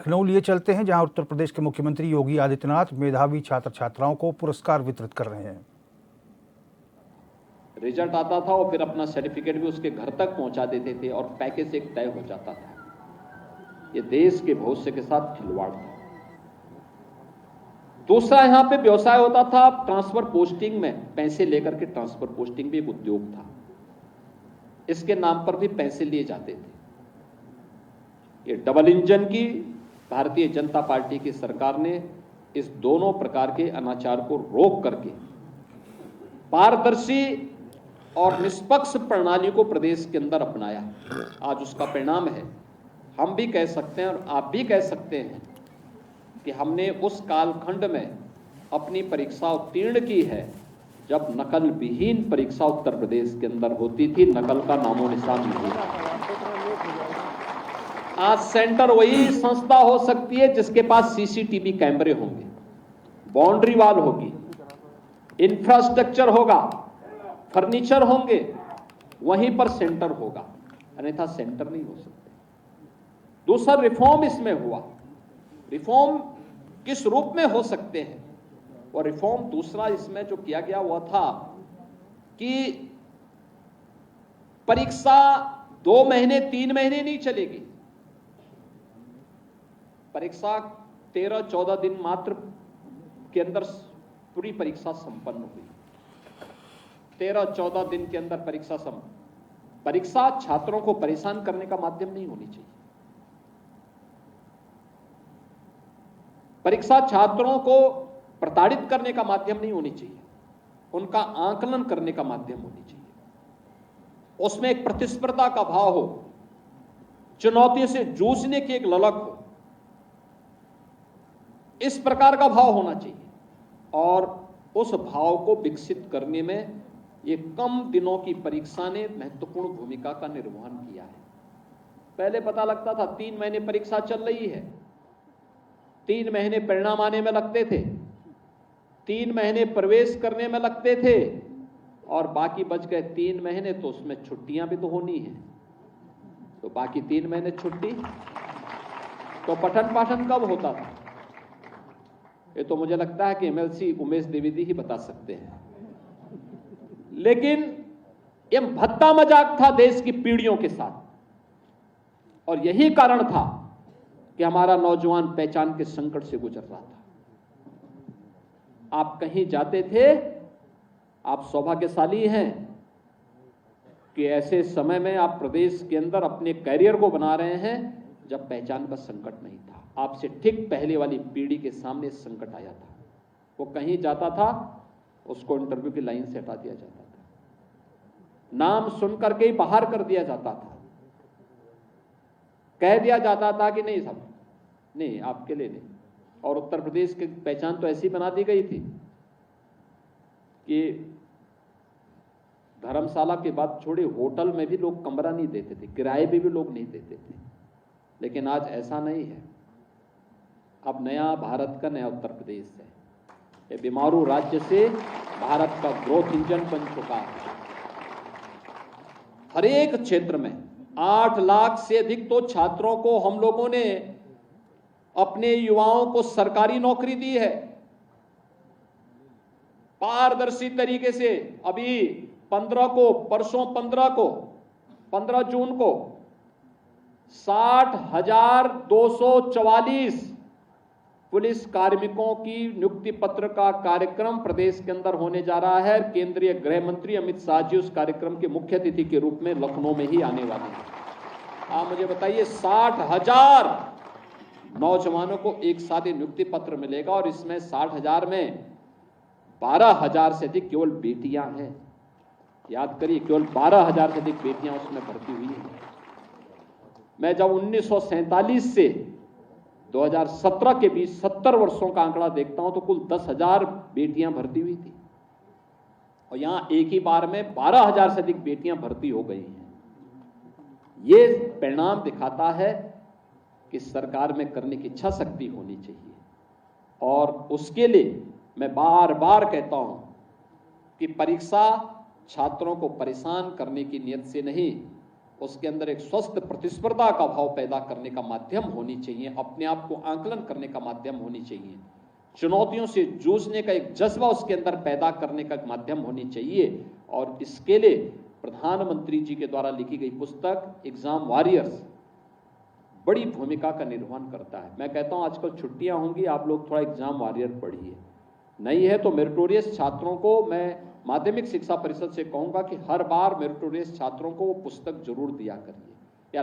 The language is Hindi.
लखनऊ लिए चलते हैं, जहां उत्तर प्रदेश के मुख्यमंत्री योगी आदित्यनाथ मेधावी छात्र छात्राओं को पुरस्कार वितरित कर रहे हैं। रिजल्ट आता था और फिर अपना सर्टिफिकेट भी उसके घर तक पहुंचा देते थे और पैकेज एक तय हो जाता था। ये देश के भविष्य के साथ खिलवाड़ था। दूसरा, यहां पे व्यवसाय होता था ट्रांसफर पोस्टिंग में, पैसे लेकर के ट्रांसफर पोस्टिंग भी एक उद्योग था। इसके नाम पर भी पैसे लिए जाते थे। ये डबल इंजन की भारतीय जनता पार्टी की सरकार ने इस दोनों प्रकार के अनाचार को रोक करके पारदर्शी और निष्पक्ष प्रणाली को प्रदेश के अंदर अपनाया। आज उसका परिणाम है। हम भी कह सकते हैं और आप भी कह सकते हैं कि हमने उस कालखंड में अपनी परीक्षा उत्तीर्ण की है जब नकल विहीन परीक्षा उत्तर प्रदेश के अंदर होती थी, नकल का नामो निशान नहीं था। आज सेंटर वही संस्था हो सकती है जिसके पास सीसीटीवी कैमरे होंगे, बाउंड्री वॉल होगी, इंफ्रास्ट्रक्चर होगा, फर्नीचर होंगे, वहीं पर सेंटर होगा, अन्यथा सेंटर नहीं हो सकते। दूसरा रिफॉर्म इसमें हुआ। रिफॉर्म किस रूप में हो सकते हैं? और रिफॉर्म दूसरा इसमें जो किया गया वह था कि परीक्षा 2 महीने 3 महीने नहीं चलेगी। परीक्षा 13-14 दिन मात्र के अंदर पूरी परीक्षा संपन्न हुई। 13-14 दिन के अंदर परीक्षा छात्रों को परेशान करने का माध्यम नहीं होनी चाहिए। परीक्षा छात्रों को प्रताड़ित करने का माध्यम नहीं होनी चाहिए, उनका आकलन करने का माध्यम होनी चाहिए। उसमें एक प्रतिस्पर्धा का भाव हो, चुनौतियों से जूझने की एक ललक हो, इस प्रकार का भाव होना चाहिए। और उस भाव को विकसित करने में ये कम दिनों की परीक्षा ने महत्वपूर्ण भूमिका का निर्वहन किया है। पहले पता लगता था 3 महीने परीक्षा चल रही है, 3 महीने परिणाम आने में लगते थे, 3 महीने प्रवेश करने में लगते थे और बाकी बच गए 3 महीने, तो उसमें छुट्टियां भी तो होनी है। तो बाकी 3 महीने छुट्टी, तो पठन पाठन कब होता था? ये तो मुझे लगता है कि एमएलसी उमेश द्विवेदी ही बता सकते हैं। लेकिन यह भद्दा मजाक था देश की पीढ़ियों के साथ, और यही कारण था कि हमारा नौजवान पहचान के संकट से गुजर रहा था। आप कहीं जाते थे, आप सौभाग्यशाली हैं कि ऐसे समय में आप प्रदेश के अंदर अपने कैरियर को बना रहे हैं जब पहचान का संकट नहीं था। आपसे ठीक पहले वाली पीढ़ी के सामने संकट आया था। वो कहीं जाता था, उसको इंटरव्यू की लाइन से हटा दिया जाता था, नाम सुनकर के ही बाहर कर दिया जाता था, कह दिया जाता था कि नहीं साहब, नहीं आपके लिए नहीं। और उत्तर प्रदेश की पहचान तो ऐसी बना दी गई थी कि धर्मशाला के बाद छोड़े होटल में भी लोग कमरा नहीं देते थे, किराए पे भी लोग नहीं देते थे। लेकिन आज ऐसा नहीं है। अब नया भारत का नया उत्तर प्रदेश है। ये बीमारू राज्य से भारत का ग्रोथ इंजन बन चुका है। हर एक क्षेत्र में 8 लाख से अधिक तो छात्रों को हम लोगों ने, अपने युवाओं को सरकारी नौकरी दी है पारदर्शी तरीके से। अभी 15 को, परसों 15 जून को 60,244 पुलिस कार्मिकों की नियुक्ति पत्र का कार्यक्रम प्रदेश के अंदर होने जा रहा है। केंद्रीय गृह मंत्री अमित शाह जी उस कार्यक्रम के मुख्य अतिथि के रूप में लखनऊ में ही आने वाले हैं। आप मुझे बताइए, 60,000 नौजवानों को एक साथ नियुक्ति पत्र मिलेगा और इसमें 60,000 में 12,000 से अधिक केवल बेटियां हैं। याद करिए, केवल 12,000 से अधिक बेटियां उसमें भर्ती हुई हैं। मैं जब 1947 से 2017 के बीच 70 वर्षों का आंकड़ा देखता हूं तो कुल 10,000 बेटियां भर्ती हुई थी, और यहां एक ही बार में 12,000 से अधिक बेटियां भर्ती हो गई हैं। ये परिणाम दिखाता है कि सरकार में करने की इच्छा शक्ति होनी चाहिए। और उसके लिए मैं बार बार कहता हूं कि परीक्षा छात्रों को परेशान करने की नियत से नहीं, उसके अंदर एक स्वस्थ प्रतिस्पर्धा का भाव पैदा करने का माध्यम होनी चाहिए, अपने आप को आंकलन करने का माध्यम होनी चाहिए, चुनौतियों से जूझने का एक जज्बा उसके अंदर पैदा करने का माध्यम होनी चाहिए। और इसके लिए प्रधानमंत्री जी के द्वारा लिखी गई पुस्तक एग्जाम वॉरियर्स बड़ी भूमिका का निर्वहन करता है। मैं कहता हूं आजकल छुट्टियां होंगी, आप लोग थोड़ा एग्जाम वॉरियर पढ़िए, नहीं है तो मेरिटोरियस छात्रों को मैं माध्यमिक शिक्षा परिषद से कहूंगा कि हर बार मेरिटोरियस छात्रों को वो पुस्तक जरूर दिया करिए। या